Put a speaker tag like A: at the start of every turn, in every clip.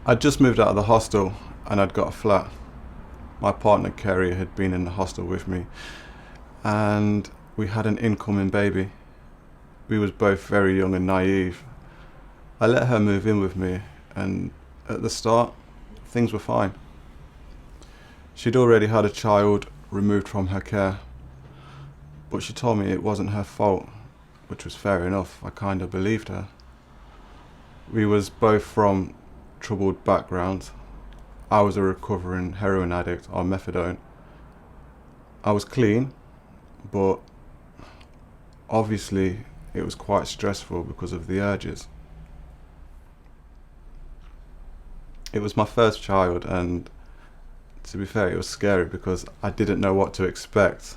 A: I'd just moved out of the hostel and I'd got a flat. My partner Kerry had been in the hostel with me and we had an incoming baby. We was both very young and naive. I let her move in with me and at the start things were fine. She'd already had a child removed from her care, but she told me it wasn't her fault, which was fair enough. I kind of believed her. We was both from troubled backgrounds. I was a recovering heroin addict on methadone. I was clean, but obviously it was quite stressful because of the urges. It was my first child and to be fair it was scary because I didn't know what to expect.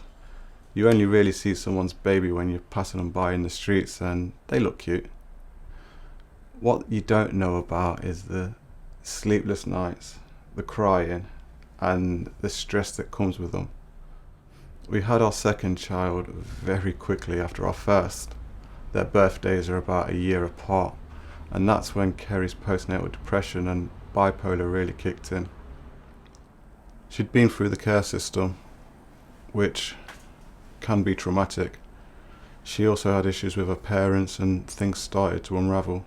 A: You only really see someone's baby when you're passing them by in the streets and they look cute. What you don't know about is the sleepless nights, the crying, and the stress that comes with them. We had our second child very quickly after our first. Their birthdays are about a year apart, and that's when Kerry's postnatal depression and bipolar really kicked in. She'd been through the care system, which can be traumatic. She also had issues with her parents and things started to unravel.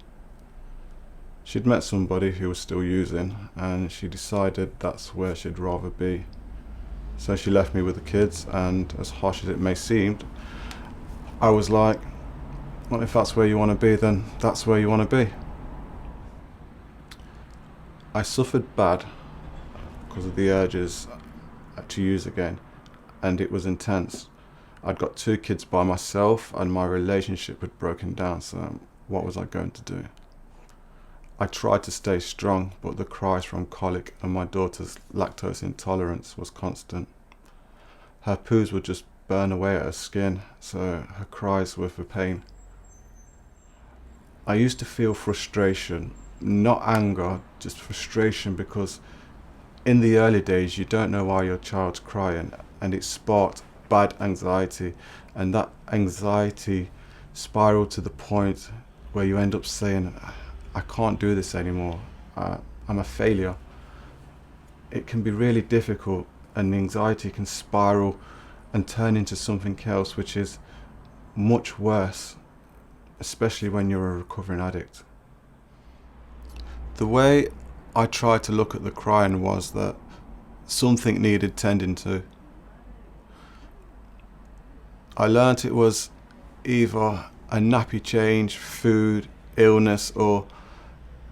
A: She'd met somebody who was still using and she decided that's where she'd rather be. So she left me with the kids, and as harsh as it may seem, I was like, well, if that's where you want to be, then that's where you want to be. I suffered bad because of the urges to use again, and it was intense. I'd got 2 kids by myself and my relationship had broken down, so what was I going to do? I tried to stay strong, but the cries from colic and my daughter's lactose intolerance was constant. Her poos would just burn away at her skin, so her cries were for pain. I used to feel frustration, not anger, just frustration, because in the early days you don't know why your child's crying, and it sparked bad anxiety, and that anxiety spiraled to the point where you end up saying, I can't do this anymore, I'm a failure. It can be really difficult, and the anxiety can spiral and turn into something else which is much worse, especially when you're a recovering addict. The way I tried to look at the crying was that something needed tending to. I learnt it was either a nappy change, food, illness, or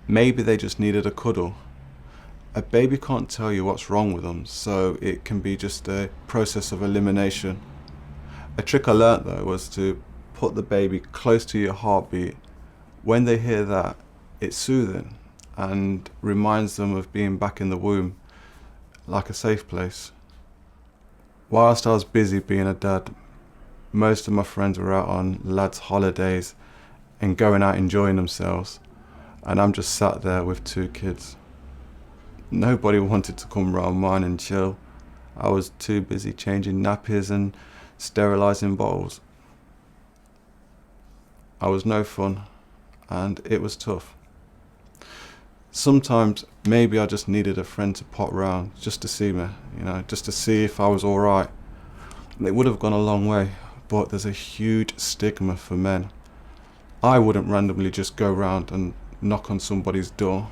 A: maybe they just needed a cuddle. A baby can't tell you what's wrong with them, so it can be just a process of elimination. A trick I learnt though was to put the baby close to your heartbeat. When they hear that, it's soothing and reminds them of being back in the womb, like a safe place. Whilst I was busy being a dad, most of my friends were out on lads' holidays and going out enjoying themselves, and I'm just sat there with 2 kids. Nobody wanted to come round mine and chill. I was too busy changing nappies and sterilising bottles. I was no fun, and it was tough. Sometimes maybe I just needed a friend to pop round just to see me, just to see if I was alright. It would have gone a long way, but there's a huge stigma for men. I wouldn't randomly just go round and knock on somebody's door.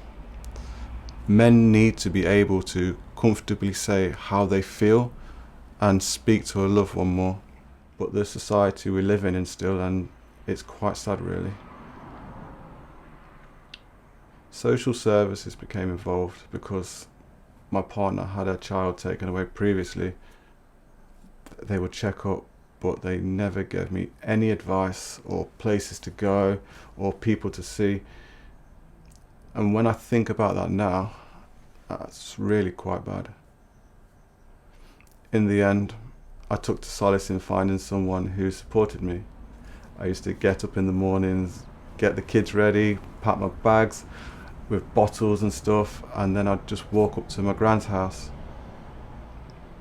A: Men need to be able to comfortably say how they feel and speak to a loved one more. But the society we live in still, and it's quite sad really. Social services became involved because my partner had her child taken away previously. They would check up, but they never gave me any advice or places to go or people to see. And when I think about that now, that's really quite bad. In the end, I took to solace in finding someone who supported me. I used to get up in the mornings, get the kids ready, pack my bags with bottles and stuff, and then I'd just walk up to my grand's house.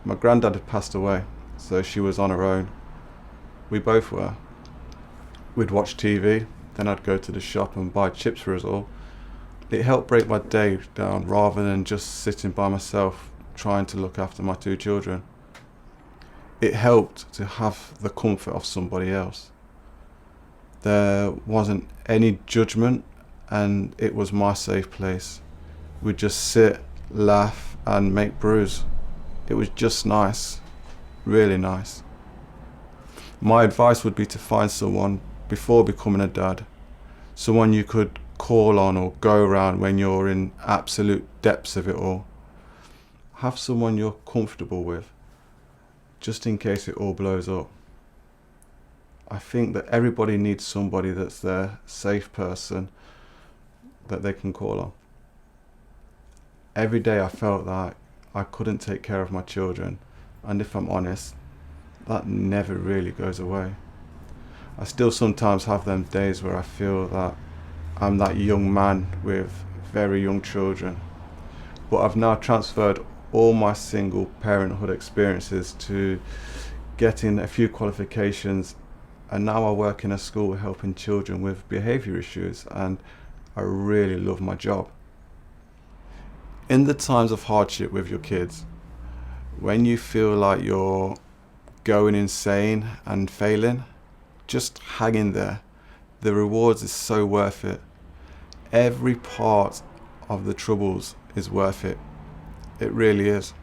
A: My granddad had passed away, so she was on her own. We both were. We'd watch TV, then I'd go to the shop and buy chips for us all. It helped break my day down rather than just sitting by myself trying to look after my 2 children. It helped to have the comfort of somebody else. There wasn't any judgment, and it was my safe place. We'd just sit, laugh and make brews. It was just nice, really nice. My advice would be to find someone before becoming a dad, someone you could call on or go around when you're in absolute depths of it all. Have someone you're comfortable with, just in case it all blows up. I think that everybody needs somebody that's their safe person that they can call on. Every day I felt that I couldn't take care of my children, and if I'm honest, that never really goes away. I still sometimes have them days where I feel that I'm that young man with very young children, but I've now transferred all my single parenthood experiences to getting a few qualifications, and now I work in a school helping children with behaviour issues, and I really love my job. In the times of hardship with your kids, when you feel like you're going insane and failing, just hang in there. The rewards is so worth it. Every part of the troubles is worth it. It really is.